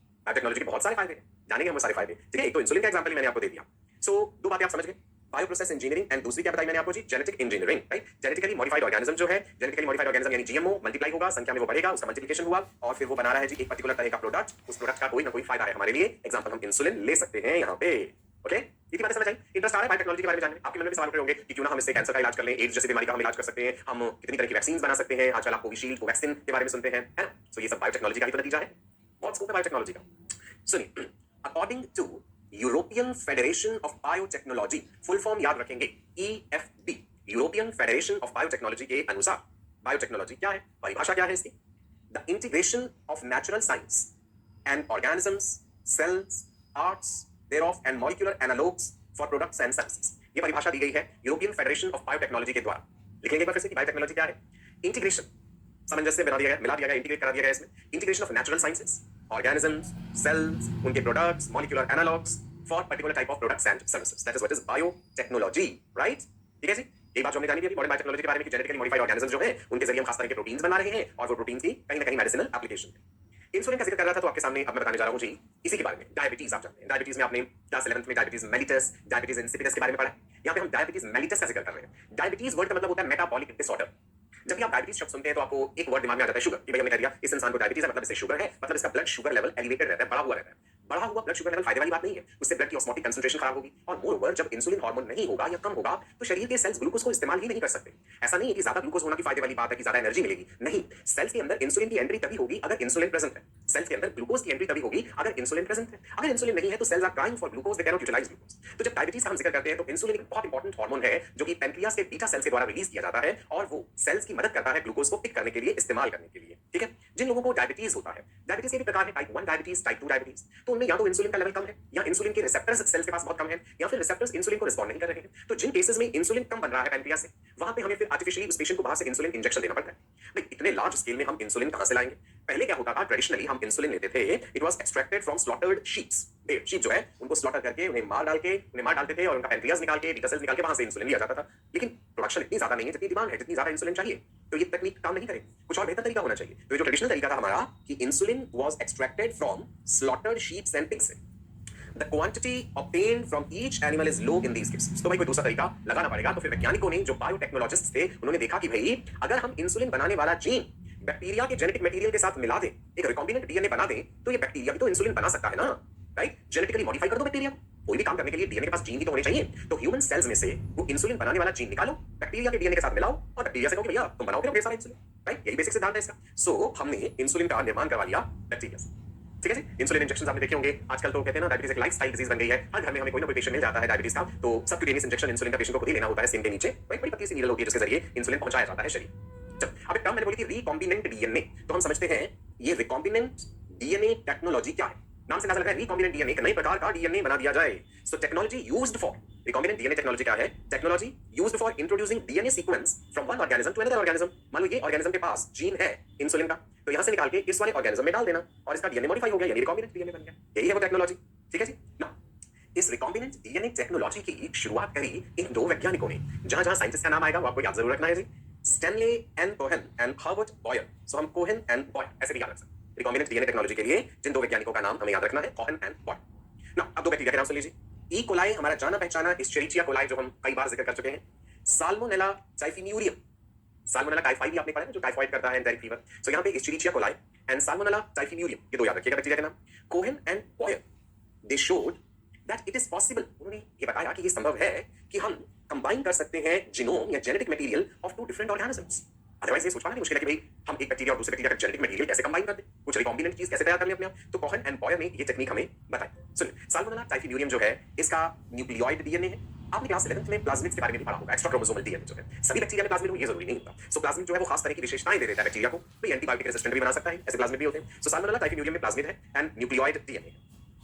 बायोटेक्नोलॉजी के बहुत सारे फायदे हैं, जानेंगे हम सारे फायदे। ठीक है, एक तो इंसुलिन का एग्जांपल मैंने आपको दे दिया। सो दो बातें आप समझ गए, बायो प्रोसेस इंजीनियरिंग, एंड दूसरी क्या बताई मैंने आपको जी? Genetic engineering, right? Genetically modified organism जो है, जेनेटिकली मॉडिफाइड ऑर्गेनिज्म यानी जीएमओ, मल्टीप्लाई होगा, संख्या में वो बढ़ेगा, उसका मल्टीप्लिकेशन हुआ और फिर वो बना रहा है जी एक पर्टिकुलर तरह का प्रोडक्ट। उस प्रोडक्ट का कोई ना कोई फायदा है हमारे लिए। एग्जांपल हम इंसुलिन ले सकते हैं यहाँ पे। ओके, ये बातें समझ आई? इंटरेस्ट आ रहा है बायोटेक्नोलॉजी के बारे में जानने में? आपके मन में भी सवाल उठ रहे होंगे कि क्यों ना हम इससे कैंसर का इलाज कर लें, एड्स जैसी बीमारी का हम इलाज कर सकते हैं, हम कितनी तरह की वैक्सीन बना सकते हैं, आजकल आप कोविशील्ड, कोवैक्सिन के बारे में सुनते हैं, है ना? सो ये सब बायोटेक्नोलॉजी का ही तो नतीजा है। बहुत स्कोप है बायोटेक्नोलॉजी का। सुनिए, according to European Federation of Biotechnology, full form याद रखेंगे EFB, European Federation of Biotechnology के अनुसार बायोटेक्नोलॉजी क्या है, परिभाषा क्या है इसकी? The integration of natural science and organisms, cells, parts thereof and molecular analogues for products and services। ये परिभाषा दी गई है यूरोपियन फेडरेशन ऑफ बायोटेक्नोलॉजी के द्वारा। लिखेंगे एक बार फिर से कि बायोटेक्नोलॉजी क्या है? इंटीग्रेशन, सामंजस्य बना दिया गया, मिला दिया गया, इंटीग्रेट करा दिया गया इसमें। Integration of natural sciences, organisms, cells, उनके products, molecular analogs for particular type of products and services. That is what is biotechnology, right? ठीक है जी? एक बात जो हमने जानी थी मॉडर्न बायोटेक्नोलॉजी के बारे में कि जेनेटिकली मॉडिफाइड ऑर्गेनिजम्स जो है उनके जरिए हम खास तरह के प्रोटीन्स बना रहे हैं और वो प्रोटीन्स की कहीं ना कहीं मेडिसिनल एप्लीकेशन है। इंसुलिन का जिक्र कर रहा था तो आपके सामने अब मैं बताने जा रहा हूं जी इसी के बारे में। डायबिटीज आप जानते हैं, डायबिटीज में आपने क्लास 11th में डायबिटीज मेलिटस, डायबिटीज इंसिपिडस के बारे में पढ़ा है। यहाँ पे हम डायबिटीज मेलिटस का जिक्र कर रहे हैं। डायबिटीज वर्ड का मतलब होता है मेटाबॉलिक डिसऑर्डर। जब भी आप डायबिटीज शब्द सुनते हैं तो आपको एक वर्ड दिमाग में आ जाता है शुगर, कि भाई हमने कह दिया इस इंसान को डायबिटीज है, मतलब इससे शुगर है, मतलब इसका ब्लड शुगर लेवल एलिवेटेड रहता है, बढ़ा हुआ रहता है। बढ़ा हुआ ब्लड शुगर लेवल फायदे वाली बात नहीं है, उससे ब्लड की ऑस्मोटिक कंसंट्रेशन खराब होगी, और मोरओवर जब इंसुलिन हार्मोन नहीं होगा या कम होगा तो शरीर के सेल्स ग्लूकोज को इस्तेमाल ही नहीं कर सकते। ऐसा नहीं है कि ज्यादा ग्लूकोज होना की फायदे वाली बात है कि ज्यादा एनर्जी मिलेगी, नहीं। सेल्स के अंदर इंसुलिन की एंट्री तभी होगी अगर इंसुलिन प्रेजेंट है। सेल्स के अंदर ग्लूकोज की एंट्री तभी होगी अगर इंसुलिन प्रेजेंट है। अगर इंसुलिन नहीं है तो cells are crying for glucose, they can not utilise glucose. तो जब डायबिटीज का हम जिक्र करते हैं तो इंसुलिन एक बहुत इंपॉर्टेंट हार्मोन है जो कि पैंक्रियास के बीटा सेल्स के द्वारा रिलीज किया जाता है और वो सेल्स की मदद करता है ग्लूकोज को पिक करने के लिए, इस्तेमाल करने के लिए। ठीक है, जिन लोगों को डायबिटीज होता है, डायबिटीज के भी प्रकार है, टाइप 1 डायबिटीज, टाइप 2 डायबिटीज, तो उनमें या तो इंसुलिन का लेवल कम है या इंसुलिन के रिसेप्टर्स सेल्स के पास बहुत कम है या फिर रिसेप्टर्स इंसुलिन को रिस्पॉन्ड नहीं कर रहे हैं। तो जिन केसेस में इंसुलिन कम बन रहा है पैंक्रियास से, वहां पे हमें फिर आर्टिफिशियली उस पेशेंट को बाहर से इंसुलिन इंजेक्शन देना पड़ता है। भाई इतने लार्ज स्केल में हम इंसुलिन कहां से लाएंगे? पहले क्या होता था, ट्रेडिशनली हम इंसुलिन लेते थे, it was extracted from slaughtered sheeps. Sheep जो है उनको स्लॉटर करके उन्हें मार डालते थे और उनका पैंक्रियास निकाल के, बीटा सेल्स निकाल के वहां से इंसुलिन लिया जाता था। लेकिन प्रोडक्शन इतनी ज्यादा नहीं है जितनी डिमांड है, जितनी ज्यादा इंसुलिन चाहिए, तो ये तकनीक काम नहीं करे, कुछ और बेहतर तरीका होना चाहिए। तो ये जो ट्रेडिशनल तरीका था हमारा कि insulin was extracted from slaughtered sheeps and pigs से, the quantity obtained from each animal is low in these cases. तो भाई कोई दूसरा तरीका लगाना पड़ेगा। तो फिर वैज्ञानिकों ने, जो बायोटेक्नोलॉजिस्ट थे, उन्होंने देखा कि भाई अगर हम इंसुलिन बनाने वाला जीन बैक्टीरिया के जेनेटिक मटेरियल के साथ मिला दें, एक रिकॉम्बिनेंट डीएनए बना दें, तो ये बैक्टीरिया भी तो इंसुलिन बना सकता है ना, राइट? जेनेटिकली मॉडिफाई कर दो बैक्टीरिया को। कोई भी काम करने के लिए डीएनए के पास जीन भी तो होने चाहिए। तो ह्यूमन सेल्स में से वो इंसुलिन बनाने वाला जीन निकालो, बैक्टीरिया के डीएनए के साथ मिलाओ और बैक्टीरिया से कहो कि भैया तुम बनाओगे ढेर सारा इंसुलिन, राइट? यही बेसिक सिद्धांत है इसका। सो हमने इंसुलिन का निर्माण करवा लिया बैक्टीरिया से, ठीक है जी। इंसुलिन इंजेक्शन आपने देखे होंगे। आजकल तो कहते हैं ना डायबिटीज एक लाइफस्टाइल डिजीज बन गई है। हर घर में हमें कोई ना कोई पेशेंट मिल जाता है डायबिटीज का, तो सबक्यूटेनियस इंजेक्शन इंसुलिन का पेशेंट को खुद ही लेना होता है स्किन के नीचे, राइट? बड़ी पतली सी नीडल होती है जिसके जरिए इंसुलिन पहुंचाया जाता है शरीर। चल, अब एक टर्म मैंने बोली थी रिकॉम्बिनेंट डीएनए, तो हम समझते हैं ये रिकॉम्बिनेंट डीएनए टेक्नोलॉजी क्या है। नाम से अंदाजा लग रहा है रिकॉम्बिनेंट डीएनए, एक नए प्रकार का डीएनए बना दिया जाए। So technology used for recombinant DNA technology क्या है? Technology used for introducing DNA sequence from one organism to another organism. मान लो ये ऑर्गेनिज्म के पास जीन है इंसुलिन का, तो यहां से निकाल के इस वाले ऑर्गेनिज्म में डाल देना और इसका डीएनए मॉडिफाई हो गया, यानी रिकॉम्बिनेंट डीएनए बन गया। यही है वो टेक्नोलॉजी, ठीक है जी ना। इस रिकॉम्बिनेंट डीएनए टेक्नोलॉजी की शुरुआत करी इन दो वैज्ञानिकों ने। जहां जहां साइंटिस्ट का नाम आएगा वो आपको याद जरूर रखना है जी, Stanley N Cohen and Herbert Boyer. So हम कोहेन एंड बॉयर ऐसे भी याद रख सकते हैं। रिकॉम्बिनेंट डीएनए टेक्नोलॉजी के लिए जिन दो वैज्ञानिकों का नाम हमें याद रखना है, कोहेन एंड बॉयर। ना अब दो बैक्टीरिया के नाम सुन लीजिए। ई कोलाई हमारा जाना पहचाना इस्चेरिचिया कोलाई, जो हम कई बार जिक्र कर चुके हैं। साल्मोनेला टाइफिम्यूरियम, साल्मोनेला टाइफाइड भी आपने पढ़ा है जो टाइफाइड करता है एंटेरिक फीवर। सो यहाँ पे Escherichia coli and Salmonella typhimurium, ये दो याद रखिएगा बैक्टीरिया के नाम। Cohen and Boyer they showed that it is possible, उन्होंने ये बताया कि ये संभव है कि हम कंबाइन कर सकते हैं जीनोम या genetic material of two different organisms. Otherwise ये सोच पाना नहीं मुश्किल है कि भाई हम एक बैक्टीरिया और दूसरे बैक्टीरिया का जेनेटिक मटेरियल कैसे कंबाइन कर दें, कुछ रिकॉम्बिनेंट चीज कैसे तैयार कर लें अपने आप। तो कोहेन एंड बॉयर ने ये टेक्निक हमें बताई। सुनिए, साल्मोनेला टाइफिम्यूरियम जो है इसका न्यूक्लियोइड डीएनए है। आपने क्लास 11th में प्लाज्मिड्स के बारे में भी पढ़ा होगा, एक्स्ट्रा क्रोमोसोमल डीएनए जो है। सभी बैक्टीरिया में प्लाज्मिड हो ये जरूरी नहीं होता। सो प्लाज्मिड जो है वो खास तरह की विशेषताएं दे देता है बैक्टीरिया को, तो एंटीबायोटिक रेजिस्टेंट भी बना सकता है, ऐसे प्लाज्मिड भी होते हैं। सो साल्मोनेला टाइफिम्यूरियम में प्लाज्मिड है एंड न्यूक्लियोइड डीएनए।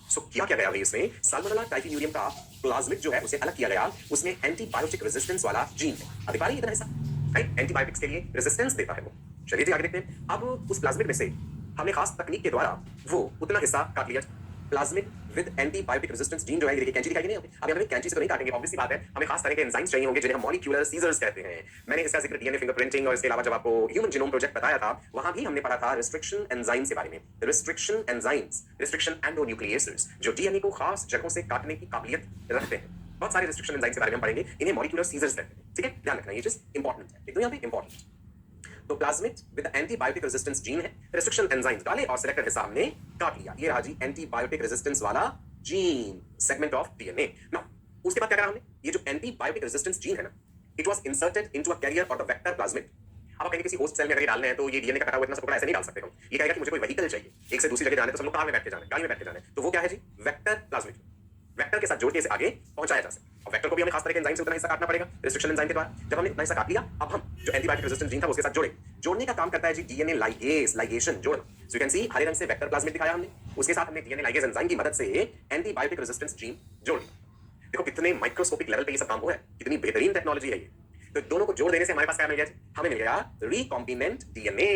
सो क्या क्या गया भाई इसमें? साल्मोनेला टाइफिम्यूरियम का प्लाज्मिड जो है उसे अलग किया गया, उसमें एंटीबायोटिक रेजिस्टेंस वाला जीन है। अब दिखा रही है इतना हिस्सा, राइट? एंटीबायोटिक्स के लिए रेजिस्टेंस देता है वो। चलिए जी आगे देखते हैं। अब उस प्लाज्मिड में से हमने खास तकनीक के द्वारा वो उतना हिस्सा काट लिया। Plasmid with antibiotic resistance gene जो है, ये देखिए कैंची दिखाई नहीं है। अब हमें कैंची से तो नहीं काटेंगे, ऑब्वियस सी बात है, हमें खास तरह के एंजाइम्स चाहिए होंगे जिन्हें हम मॉलिक्यूलर सीजर्स कहते हैं। मैंने इसका जिक्र डीएनए फिंगरप्रिंटिंग और इसके अलावा जब आपको ह्यूमन जीनोम प्रोजेक्ट बताया था, वहां भी हमने पढ़ा था रिस्ट्रिक्शन एंजाइम्स के बारे में। रिस्ट्रिक्शन एंजाइम्स, रिस्ट्रिक्शन एंडोन्यूक्लिएसेस, जो डीएनए को खास जगहों से काटने की काबिलियत रखते हैं। बहुत सारे रिस्ट्रिक्शन एंजाइम्स के बारे में हम पढ़ेंगे, इन्हें मॉलिक्यूलर सीजर्स कहते हैं, ठीक है? ध्यान रखना ये चीज इंपॉर्टेंट है, तो यहाँ पे इंपॉर्टेंट। तो plasmid with antibiotic resistance gene है, रेस्ट्रिक्शन एंजाइम्स डाले और सिलेक्टेड हिस्सा हमने काट लिया। ये रहा जी एंटीबायोटिक रेजिस्टेंस वाला gene, segment of DNA. Now उसके बाद क्या करा हमने? ये जो एंटीबायोटिक रेजिस्टेंस जीन है ना, it was inserted into a carrier और द वेक्टर प्लाज्मिड। अब आप कहीं किसी होस्ट सेल में अगर ये डालने हैं तो ये डीएनए का कटा हुआ इतना सा टुकड़ा ऐसे नहीं डाल सकते हम। ये कहेगा कि मुझे कोई व्हीकल चाहिए, एक से दूसरी जगह जाने तो सब लोग कार में बैठ के जाना है, गाड़ी में बैठ के जाना है, तो वो क्या है जी? Vector plasmid. वेक्टर के साथ जोड़ के इसे आगे पहुंचाया जा सकता है। और वेक्टर को भी हमें खास तरह के एंजाइम से उतना हिस्सा काटना पड़ेगा रिस्ट्रिक्शन एंजाइम के द्वारा। जब हमने उतना हिस्सा काट लिया, अब हम जो एंटीबायोटिक रेजिस्टेंस जीन था उसके साथ जोड़े। जोड़ने का काम करता है जी डीएनए लाइगेज, लाइगेशन जोड़ना। सो यू कैन सी हरे रंग से वेक्टर प्लाज्मिड दिखाया हमने, उसके साथ हमने डीएनए लाइगेज एंजाइम की मदद से एंटीबायोटिक रेजिस्टेंस जीन जोड़ लिया। देखो कितने माइक्रोस्कोपिक लेवल पे ये सब काम हुआ है, कितनी बेहतरीन टेक्नोलॉजी है ये। तो दोनों को जोड़ देने से हमारे पास क्या मिल गया? हमें मिल गया रिकॉम्बिनेंट डीएनए,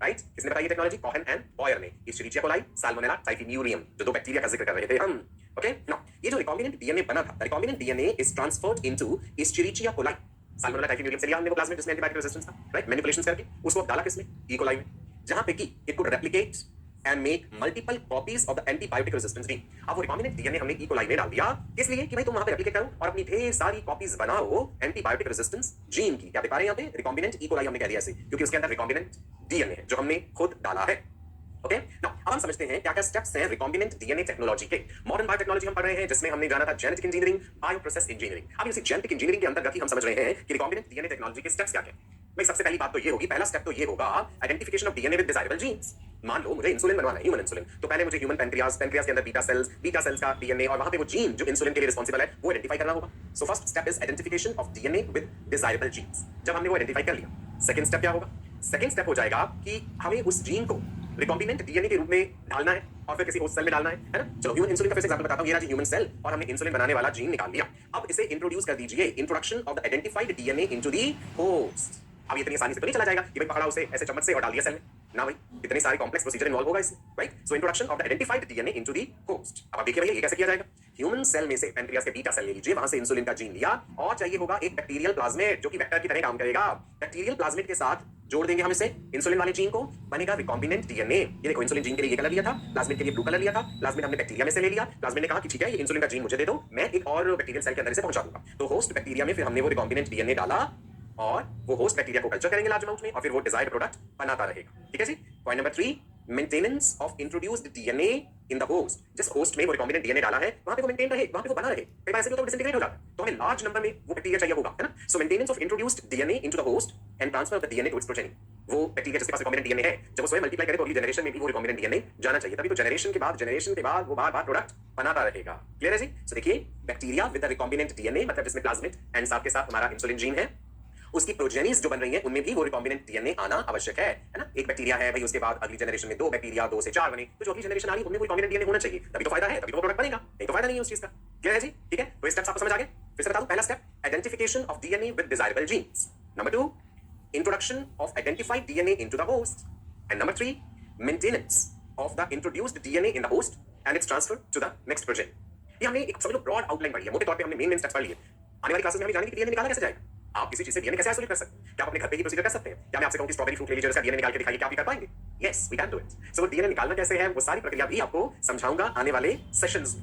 राइट? किसने बताई ये टेक्नोलॉजी? कोहेन एंड बॉयर ने। इस्चेरिचिया कोलाई, साल्मोनेला टाइफिम्यूरियम, जो दो बैक्टीरिया का जिक्र कर रहे थे हम। ओके, नाउ ये जो रिकॉम्बिनेंट डीएनए बना था, recombinant DNA is transferred into Escherichia coli. Salmonella typhimurium से लिया हमने वो प्लाज्मिड जिसमें एंटीबायोटिक रेजिस्टेंस था, राइट? मैनिपुलेशंस करके उसको डाला किसमें? ई कोलाई में, जहां पे कि it could replicate and make multiple copies of the antibiotic resistance gene। अब वो रिकॉम्बिनेंट डीएनए हमने ई कोलाई में डाल दिया, इसलिए कि भाई तुम वहां पे रेप्लिकेट करो और अपनी ढेर सारी कॉपीज बनाओ एंटीबायोटिक रेजिस्टेंस जीन की। क्या दिखा रहे हैं यहाँ पे? रिकॉम्बिनेंट ई कोलाई हमने कह दिया ऐसे, क्योंकि उसके अंदर रिकॉम्बिनेंट डीएनए है जो हमने खुद डाला है। ओके, नाउ अब हम समझते हैं क्या क्या स्टेप्स हैं रिकॉम्बिनेंट डीएनए टेक्नोलॉजी के। मॉडर्न बायोटेक्नोलॉजी हम पढ़ रहे हैं, जिसमें हमने जाना था genetic engineering, bio process engineering. अब इसी जेनेटिक इंजीनियरिंग के अंतर्गत ही हम समझ रहे हैं कि रिकॉम्बिनेंट डीएनए टेक्नोलॉजी के स्टेप्स क्या क्या हैं। भाई सबसे पहली बात तो ये होगी, पहला स्टेप तो ये होगा identification of DNA with desirable genes. मान लो मुझे इंसुलिन बनवाना है, ह्यूमन इंसुलिन, तो पहले मुझे ह्यूमन पैनक्रियाज, पैनक्रियाज के अंदर बीटा सेल्स का डीएनए और वहां पे वो जीन जो इंसुलिन के लिए रिस्पांसिबल है वो आइडेंटिफाई करना होगा। So first step is identification of DNA with desirable genes. जब हमने वो आइडेंटिफाई कर लिया, सेकंड स्टेप क्या होगा? सेकंड स्टेप हो जाएगा कि हमें उस जीन को रिकॉम्बिनेंट डीएनए के रूप में ढालना है और फिर किसी होस्ट सेल में डालना है ना? चलो ह्यूमन इंसुलिन का फिर से एग्जांपल बताता हूं। ये रहा ह्यूमन सेल और हमने इंसुलिन बनाने वाला जीन निकाल लिया। अब इसे इंट्रोड्यूस कर दीजिए, introduction of the identified DNA into the host. अब इतनी आसानी से तो नहीं चला जाएगा कि भाई पकड़ा उसे ऐसे चम्मच से और डाल दिया सेल में, ना भाई, इतने सारे कॉम्प्लेक्स प्रोसीजर इन्वॉल्व होगा इसमें, right? So introduction of the identified DNA into the host. अब आप देखिए भैया ये कैसे किया जाएगा। ह्यूमन सेल में से पैनक्रियाज के बीटा सेल ले लीजिए, वहां से इंसुलिन का जीन लिया और चाहिए होगा एक बैक्टीरियल प्लाज्मिड जो कि वेक्टर की तरह काम करेगा। बैक्टीरियल प्लाज्मिड के साथ जोड़ देंगे हम इससे इंसुलिन वाले जीन को, बनेगा रिकॉम्बिनेंट डीएनए। ये देखो, इंसुलिन जीन के लिए ये कलर लिया था, प्लाज्मिड के लिए ब्लू कलर लिया था। प्लाज्मिड हमने बैक्टीरिया में से ले लिया। प्लाज्मिड ने कहा कि ठीक है, ये इंसुलिन का जीन मुझे दे दो, मैं एक और बैक्टीरियल सेल के अंदर इसे पहुंचा दूंगा। तो होस्ट बैक्टीरिया में फिर हमने वो रिकॉम्बिनेंट डीएनए डाला और वो होस्ट बैक्टीरिया को कल्चर करेंगे लार्ज अमाउंट में और फिर वो डिजायर्ड प्रोडक्ट बनाता रहेगा। ठीक है जी। Point number 3, maintenance of introduced DNA in the host. जिस होस्ट में वो रिकॉम्बिनेंट डीएनए डाला है वहां पे वो मेंटेन रहे, वहां पे वो बना रहे। कई बार ऐसे भी होता है डिसइंटीग्रेट हो जाता है, तो हमें लार्ज नंबर में वो बैक्टीरिया चाहिए होगा, है ना। So maintenance of introduced DNA into the host and transfer of the DNA to its progeny. वो बैक्टीरिया जिसके पास रिकॉम्बिनेंट डीएनए है, जब वो स्वयं मल्टीप्लाई करे तो अगली जनरेशन में भी वो रिकॉम्बिनेंट डीएनए जाना चाहिए, तभी तो जनरेशन के बाद वो बार-बार प्रोडक्ट बनाता रहेगा। क्लियर है जी। सो देखिए, bacteria with the recombinant DNA, मतलब जिसमें प्लाज्मिड एंड साथ के साथ हमारा इंसुलिन जीन है, उसकी प्रोजेनीज जो बन रही है उनमें भी वो रिकॉम्बिनेंट डीएनए आना आवश्यक है ना। एक बैक्टीरिया है भाई, उसके बाद अगली जनरेशन में 2 बैक्टीरिया, 2 से 4 बने, तो जो अगली जनरेशन आ रही है उनमें वो रिकॉम्बिनेंट डीएनए होना चाहिए, तभी तो फायदा है, तभी तो प्रोडक्ट बनेगा, नहीं तो फायदा नहीं है उस चीज का। क्लियर है जी। ठीक है, तो स्टेप्स आपको समझ आ गए। फिर से बता दूं, पहला step, identification of DNA with desirable genes. Number 2, introduction of identified DNA into the host, and number 3, maintenance of the introduced DNA in the host and its transfer to the next progeny. ये हमने एक समझ लो broad outline पढ़ी है, मोटे तौर पे हमने मेन स्टेप्स पढ़ लिए। आने वाली क्लासेस में हमें जानेंगे कि डीएनए निकाला कैसे जाएगा, आप किसी चीज से डीएनए कैसे आइसोलेट कर सकते हैं, क्या आप अपने घर पे ही प्रोसीजर कर सकते हैं। क्या मैं आपसे कहूं कि स्ट्रॉबेरी फ्रूट ले लीजिए, उसका डीएनए निकाल के दिखाइए, क्या आप ये कर पाएंगे? Yes, we can do it. So DNA निकालना कैसे है, वो सारी प्रक्रिया भी आपको समझाऊंगा आने वाले सेशंस में।